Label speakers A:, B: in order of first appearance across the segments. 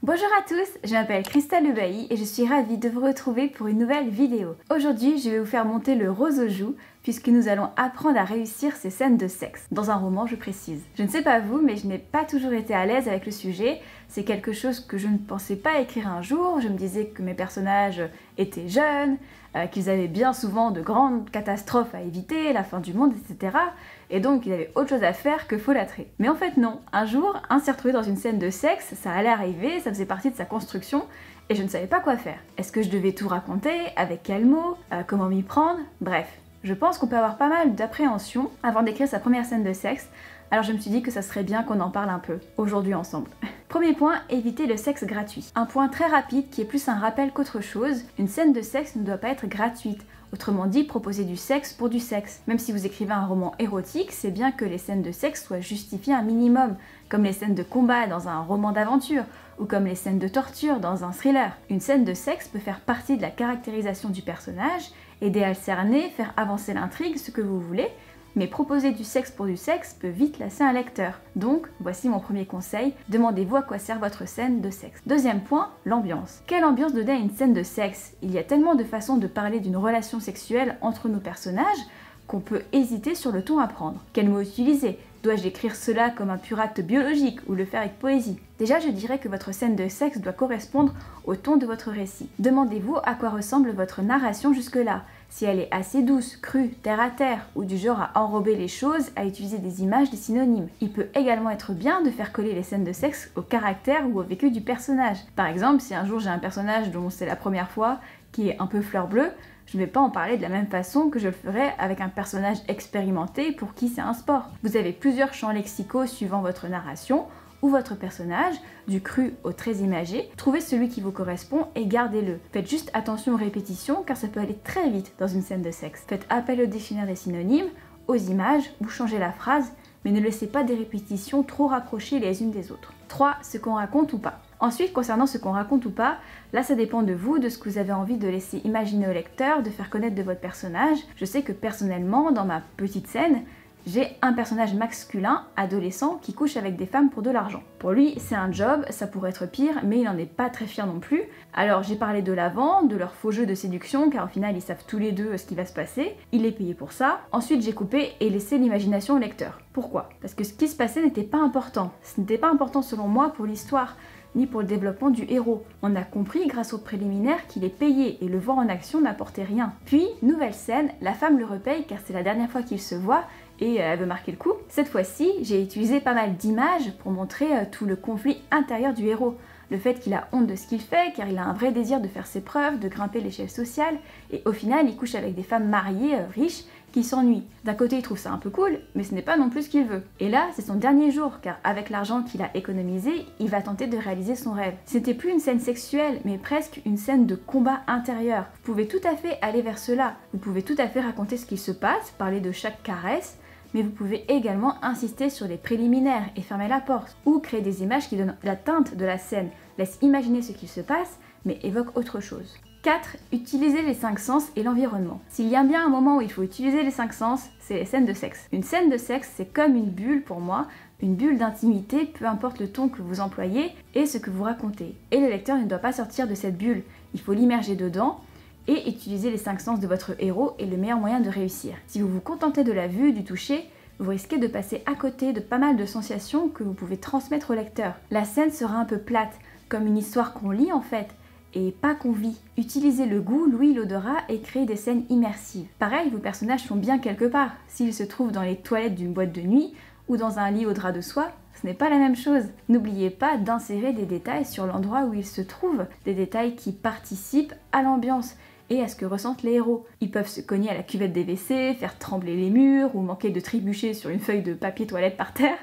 A: Bonjour à tous, je m'appelle Christelle Lebailly et je suis ravie de vous retrouver pour une nouvelle vidéo. Aujourd'hui, je vais vous faire monter le rose aux joues puisque nous allons apprendre à réussir ces scènes de sexe. Dans un roman, je précise. Je ne sais pas vous, mais je n'ai pas toujours été à l'aise avec le sujet. C'est quelque chose que je ne pensais pas écrire un jour. Je me disais que mes personnages étaient jeunes, qu'ils avaient bien souvent de grandes catastrophes à éviter, la fin du monde, etc. Et donc ils avaient autre chose à faire que folâtrer. Mais en fait non, un jour, un s'est retrouvé dans une scène de sexe, ça allait arriver, ça faisait partie de sa construction, et je ne savais pas quoi faire. Est-ce que je devais tout raconter? Avec quels mots? Comment m'y prendre? Bref, je pense qu'on peut avoir pas mal d'appréhension avant d'écrire sa première scène de sexe, alors je me suis dit que ça serait bien qu'on en parle un peu, aujourd'hui ensemble. Premier point, éviter le sexe gratuit. Un point très rapide qui est plus un rappel qu'autre chose, une scène de sexe ne doit pas être gratuite. Autrement dit, proposer du sexe pour du sexe. Même si vous écrivez un roman érotique, c'est bien que les scènes de sexe soient justifiées un minimum, comme les scènes de combat dans un roman d'aventure, ou comme les scènes de torture dans un thriller. Une scène de sexe peut faire partie de la caractérisation du personnage, aider à le cerner, faire avancer l'intrigue, ce que vous voulez, mais proposer du sexe pour du sexe peut vite lasser un lecteur. Donc, voici mon premier conseil, demandez-vous à quoi sert votre scène de sexe. Deuxième point, l'ambiance. Quelle ambiance donner à une scène de sexe? Il y a tellement de façons de parler d'une relation sexuelle entre nos personnages qu'on peut hésiter sur le ton à prendre. Quel mot utiliser? Dois-je écrire cela comme un pur acte biologique ou le faire avec poésie? Déjà, je dirais que votre scène de sexe doit correspondre au ton de votre récit. Demandez-vous à quoi ressemble votre narration jusque-là. Si elle est assez douce, crue, terre à terre, ou du genre à enrober les choses, à utiliser des images, des synonymes. Il peut également être bien de faire coller les scènes de sexe au caractère ou au vécu du personnage. Par exemple, si un jour j'ai un personnage dont c'est la première fois, qui est un peu fleur bleue, je ne vais pas en parler de la même façon que je le ferais avec un personnage expérimenté pour qui c'est un sport. Vous avez plusieurs champs lexicaux suivant votre narration ou votre personnage, du cru au très imagé. Trouvez celui qui vous correspond et gardez-le. Faites juste attention aux répétitions car ça peut aller très vite dans une scène de sexe. Faites appel au dictionnaire des synonymes, aux images ou changez la phrase, mais ne laissez pas des répétitions trop rapprochées les unes des autres. 3. Ce qu'on raconte ou pas. Ensuite, concernant ce qu'on raconte ou pas, là ça dépend de vous, de ce que vous avez envie de laisser imaginer au lecteur, de faire connaître de votre personnage. Je sais que personnellement, dans ma petite scène, j'ai un personnage masculin, adolescent, qui couche avec des femmes pour de l'argent. Pour lui, c'est un job, ça pourrait être pire, mais il n'en est pas très fier non plus. Alors j'ai parlé de l'avant, de leur faux jeu de séduction, car au final ils savent tous les deux ce qui va se passer. Il est payé pour ça. Ensuite j'ai coupé et laissé l'imagination au lecteur. Pourquoi? Parce que ce qui se passait n'était pas important. Ce n'était pas important selon moi pour l'histoire, ni pour le développement du héros. On a compris grâce au préliminaire qu'il est payé et le voir en action n'apportait rien. Puis, nouvelle scène, la femme le repaye car c'est la dernière fois qu'ils se voient et elle veut marquer le coup. Cette fois-ci, j'ai utilisé pas mal d'images pour montrer tout le conflit intérieur du héros. Le fait qu'il a honte de ce qu'il fait, car il a un vrai désir de faire ses preuves, de grimper l'échelle sociale, et au final, il couche avec des femmes mariées, riches, qui s'ennuient. D'un côté, il trouve ça un peu cool, mais ce n'est pas non plus ce qu'il veut. Et là, c'est son dernier jour, car avec l'argent qu'il a économisé, il va tenter de réaliser son rêve. C'était plus une scène sexuelle, mais presque une scène de combat intérieur. Vous pouvez tout à fait aller vers cela. Vous pouvez tout à fait raconter ce qui se passe, parler de chaque caresse, mais vous pouvez également insister sur les préliminaires et fermer la porte, ou créer des images qui donnent la teinte de la scène, laissent imaginer ce qu'il se passe, mais évoquent autre chose. 4. Utilisez les 5 sens et l'environnement. S'il y a bien un moment où il faut utiliser les 5 sens, c'est les scènes de sexe. Une scène de sexe, c'est comme une bulle pour moi, une bulle d'intimité, peu importe le ton que vous employez et ce que vous racontez. Et le lecteur ne doit pas sortir de cette bulle, il faut l'immerger dedans, et utiliser les 5 sens de votre héros est le meilleur moyen de réussir. Si vous vous contentez de la vue, du toucher, vous risquez de passer à côté de pas mal de sensations que vous pouvez transmettre au lecteur. La scène sera un peu plate, comme une histoire qu'on lit en fait, et pas qu'on vit. Utilisez le goût, l'ouïe, l'odorat et créez des scènes immersives. Pareil, vos personnages sont bien quelque part. S'ils se trouvent dans les toilettes d'une boîte de nuit ou dans un lit au drap de soie, ce n'est pas la même chose. N'oubliez pas d'insérer des détails sur l'endroit où ils se trouvent, des détails qui participent à l'ambiance et à ce que ressentent les héros. Ils peuvent se cogner à la cuvette des WC, faire trembler les murs ou manquer de trébucher sur une feuille de papier toilette par terre,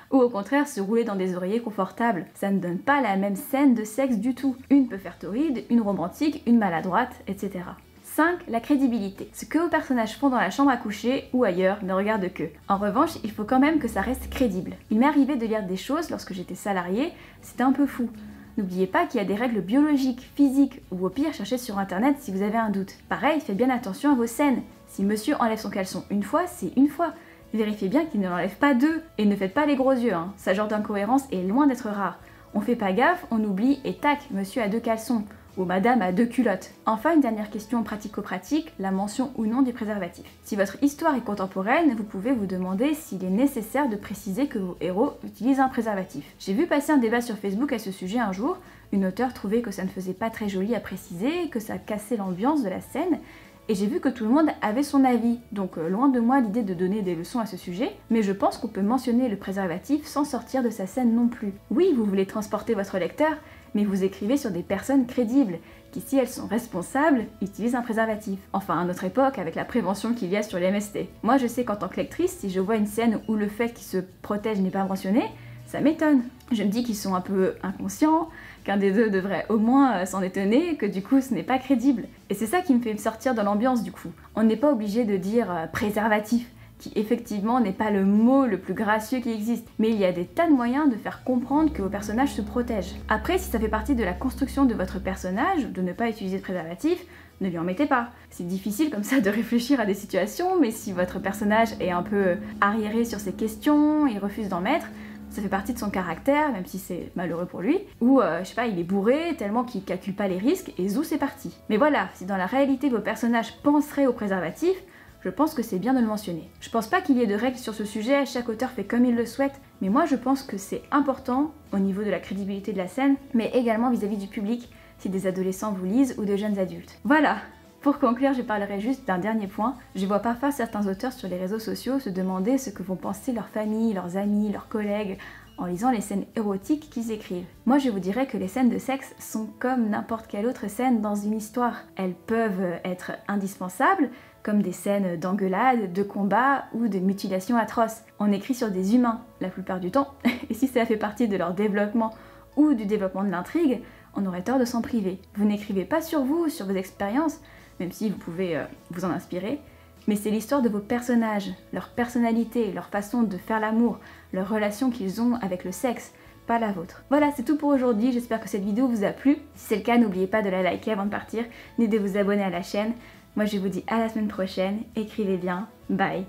A: ou au contraire se rouler dans des oreillers confortables. Ça ne donne pas la même scène de sexe du tout. Une peut faire torride, une romantique, une maladroite, etc. 5. La crédibilité. Ce que vos personnages font dans la chambre à coucher ou ailleurs ne regarde qu'eux. En revanche, il faut quand même que ça reste crédible. Il m'est arrivé de lire des choses lorsque j'étais salariée, c'était un peu fou. N'oubliez pas qu'il y a des règles biologiques, physiques, ou au pire, cherchez sur internet si vous avez un doute. Pareil, faites bien attention à vos scènes. Si monsieur enlève son caleçon une fois, c'est une fois. Vérifiez bien qu'il ne l'enlève pas deux. Et ne faites pas les gros yeux, hein. Ce genre d'incohérence est loin d'être rare. On fait pas gaffe, on oublie et tac, monsieur a 2 caleçons. Ou madame a 2 culottes. Enfin, une dernière question pratico-pratique, la mention ou non du préservatif. Si votre histoire est contemporaine, vous pouvez vous demander s'il est nécessaire de préciser que vos héros utilisent un préservatif. J'ai vu passer un débat sur Facebook à ce sujet un jour. Une auteure trouvait que ça ne faisait pas très joli à préciser, que ça cassait l'ambiance de la scène. Et j'ai vu que tout le monde avait son avis, donc loin de moi l'idée de donner des leçons à ce sujet, mais je pense qu'on peut mentionner le préservatif sans sortir de sa scène non plus. Oui, vous voulez transporter votre lecteur, mais vous écrivez sur des personnes crédibles, qui si elles sont responsables, utilisent un préservatif. Enfin, à notre époque, avec la prévention qu'il y a sur les MST. Moi je sais qu'en tant que lectrice, si je vois une scène où le fait qu'ils se protègent n'est pas mentionné, ça m'étonne. Je me dis qu'ils sont un peu inconscients, qu'un des deux devrait au moins s'en étonner, que du coup ce n'est pas crédible. Et c'est ça qui me fait sortir de l'ambiance du coup. On n'est pas obligé de dire préservatif, qui effectivement n'est pas le mot le plus gracieux qui existe, mais il y a des tas de moyens de faire comprendre que vos personnages se protègent. Après, si ça fait partie de la construction de votre personnage, de ne pas utiliser de préservatif, ne lui en mettez pas. C'est difficile comme ça de réfléchir à des situations, mais si votre personnage est un peu arriéré sur ses questions, il refuse d'en mettre, ça fait partie de son caractère, même si c'est malheureux pour lui, ou je sais pas, il est bourré tellement qu'il calcule pas les risques, et zou c'est parti. Mais voilà, si dans la réalité vos personnages penseraient au préservatif, je pense que c'est bien de le mentionner. Je pense pas qu'il y ait de règles sur ce sujet, chaque auteur fait comme il le souhaite, mais moi je pense que c'est important au niveau de la crédibilité de la scène, mais également vis-à-vis du public, si des adolescents vous lisent ou de jeunes adultes. Voilà. Pour conclure, je parlerai juste d'un dernier point. Je vois parfois certains auteurs sur les réseaux sociaux se demander ce que vont penser leurs familles, leurs amis, leurs collègues en lisant les scènes érotiques qu'ils écrivent. Moi je vous dirais que les scènes de sexe sont comme n'importe quelle autre scène dans une histoire. Elles peuvent être indispensables, comme des scènes d'engueulade, de combat ou de mutilation atroces. On écrit sur des humains la plupart du temps, et si ça fait partie de leur développement ou du développement de l'intrigue, on aurait tort de s'en priver. Vous n'écrivez pas sur vous, sur vos expériences, même si vous pouvez vous en inspirer, mais c'est l'histoire de vos personnages, leur personnalité, leur façon de faire l'amour, leur relation qu'ils ont avec le sexe, pas la vôtre. Voilà, c'est tout pour aujourd'hui, j'espère que cette vidéo vous a plu. Si c'est le cas, n'oubliez pas de la liker avant de partir, ni de vous abonner à la chaîne. Moi je vous dis à la semaine prochaine, écrivez bien, bye.